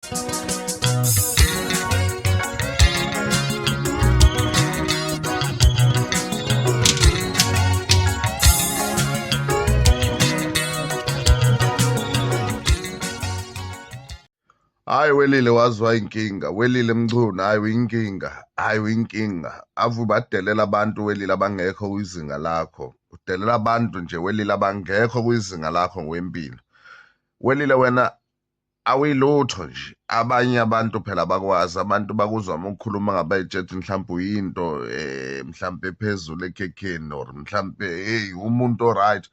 Hayi Welile wazwa inkinga, Welile Mchunu, hayi uyinkinga, ave ubadelela abantu Welile abangekho kwizinga lakho, udelela abantu nje Welile abangekho kwizinga lakho ngwempilo. Welile wena awuyilutho nje, abanye abantu phela bakwazi, abantu bakuzwa uma ukhuluma ngabayitshethi mhlawumbe uyinto mhlawumbe ephezulu ekhekheni or mhlawumbe hey umuntu oright.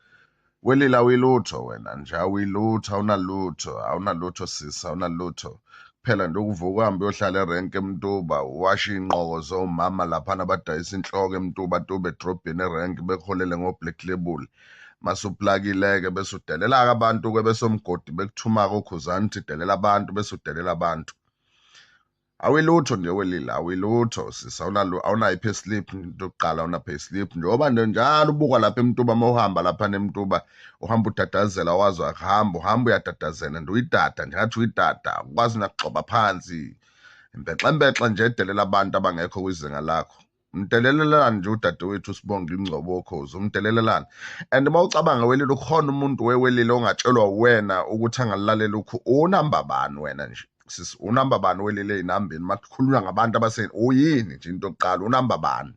Welile awuyilutho wena nje, awuyilutho, awunalutho sisi, awunalutho. Kuphela nje ukuvuka uhambe uyohlala erenke eMtuba, uwashe iy'nqoko zomama laphana abadayisa inhloko eMtuba Tuba edrobheni erenke bekuholele ngo-Black Label. Masuplakile-ke bese udelela-ke abantu-ke besomgodi bekuthuma-ke ukhuzani uthi delela abantu bese udelela abantu. Awuyilutho nje Welile, awuyilutho sisi, awunayo i-payslip into yokuqala, awuna-payslip njengoba nje njalo ubukwa lapha eMtuba uma uhamba laphana eMtuba uhamba udadazela wazi uhamba uyadadazela nje uyidada nje ngathi uyidada ukwazi nakuxoba phansi imbexembexe nje edelela abantu abangekho kwizinga lakho. Umdelelelani nje udadewethu uSibonga Ingcobo Wokhozi, umdelelelani. And uma ucabanga Welile ukhona umuntu Welile ongatshelwa wena ukuthi angalalela ukho unamba bani wena nje sisi, unamba bani Welile ey'nambeni makukhulunywa ngabantu uyini nje into yokuqala, unamba bani?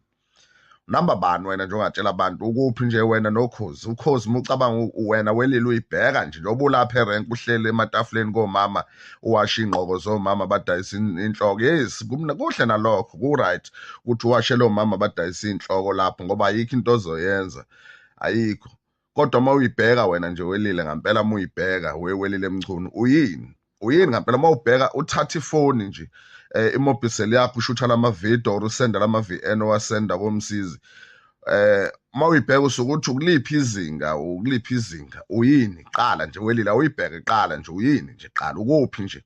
Unamba bani wena nje ongatshela abantu ukuphi nje wena nokhozi? Ukhozi uma ucabanga wena Welile uyibheka nje njengoba ulapha erenke uhleli ematafuleni komama uwashe iy'nqoko zomama abadayisa inhloko. Yes, kuhle nalokho ku-right ukuthi uwashe lo mama abadayisa iy'nhloko lapho ngoba ayikho into ozoyenza, ayikho. Kodwa uma uyibheka wena nje Welile ngampela uma uyibheka Welile Mchunu uyini ngampela uma ubheka uthatha ifoni nje imobisel yakho ushutha lamavidiyo or usenda lama-VN owasenda komsizi. Uma uyibheka usukuthi ukuliphi izinga uyini? Qala nje Welile, awuyibheke qala nje uyini nje qala ukuphi nje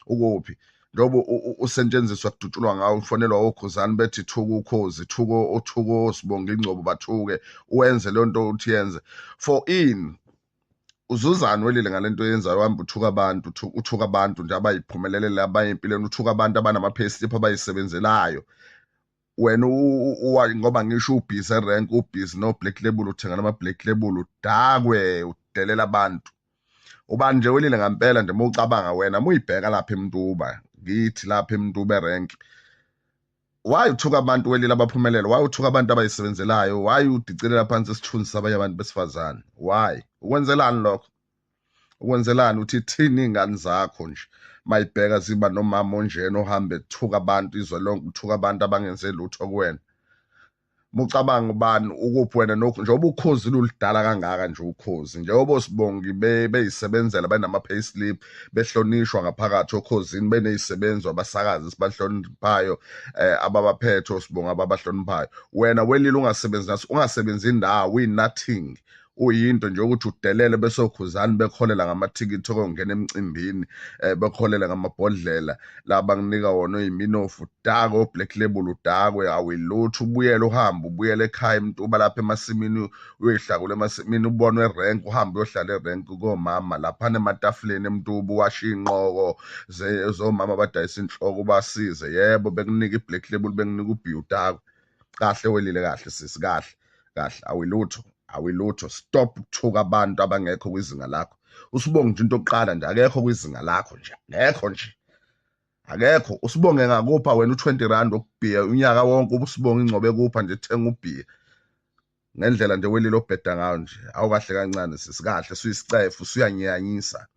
ukuphi njengoba usetshenziswa kudutshulwa ngawo ufonelwa okhuzani bethi thuka ukhozi thuko Sibonga Ingcobo bathuke uwenze leyo nto uthi yenze for ini. Uzuzani Welile ngalento oyenzayo uhamba uthuka abantu nje abayiphumelelele abanye empilweni, uthuka abantu abanama-payslip abayisebenzelayo. Wena ngoba ngisho ubhizi erenke ubhizi no-Black Label uthenga nama-Black Label udakwe udelela abantu. Ubani nje Welile ngampela nje uma ucabanga wena uma uyibheka lapha eMtuba ngithi lapha eMtuba erenke, why uthuka abantu Welile abaphumelele? Why uthuka abantu abayisebenzelayo? Why udicelela phansi isithunzi sabanye abantu besifazane? Why? Ukwenzelani lokho? Ukwenzelani? Uthi thini iy'ngane zakho nje mayibheka ziba nomama onjena ohambe ethuka abantu izwe lonke, uthuka abantu abangenze lutho kuwena. Mucabanga ubani ukuphi wena njengoba ukhozi lulidala kangaka nje ukhozi njengoba oSibongi beyisebenzela benama-payslip behlonishwa ngaphakathi okhozini beney'sebenzi abasakazi sibahloniphayo ababaphethe oSibonga ababahloniphayo. Wena Welile ungasebenzi indawo uyi-nothing, uyinto nje ukuthi udelele bese okhuzani bekuholela ngamathikithi okungena emcimbini bekuholela ngamabhodlela la banginika wona oyiminofu udakwe o-Black Label udakwe awuyilutho. Ubuyele ekhaya eMtuba lapha emasimini uyoyihlakula emasimini ubonwe erenke uhambe uyohlala erenke komama laphana ematafuleni eMtuba uwashe iy'nqoko zomama abadayisa inhloko ubasize. Yebo bekunika i-Black Label bekunika ubhiya udakwe. Kahle Welile, kahle sisi, kahle awuyilutho. Stop ukuthuka abantu abangekho kwizinga lakho. uSibonga nje into yokuqala nje akekho kwizinga lakho nje, akekho. uSibonge ngakupha wena u-20 okubhiya unyaka wonke uSibonga Ingcobo ekupha nje thenga ubhiya ngendlela nje Welile obheda ngayo nje awukahle kancane sisi, kahle suyisicefu usuyanyanyisa.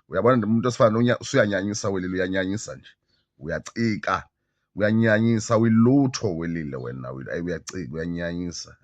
Uyabona nje umuntu osifana usuyanyanyisa Welile, uyanyanyisa nje uyacika uyanyanyisa, awuyilutho Welile wena uyacika uyanyanyisa.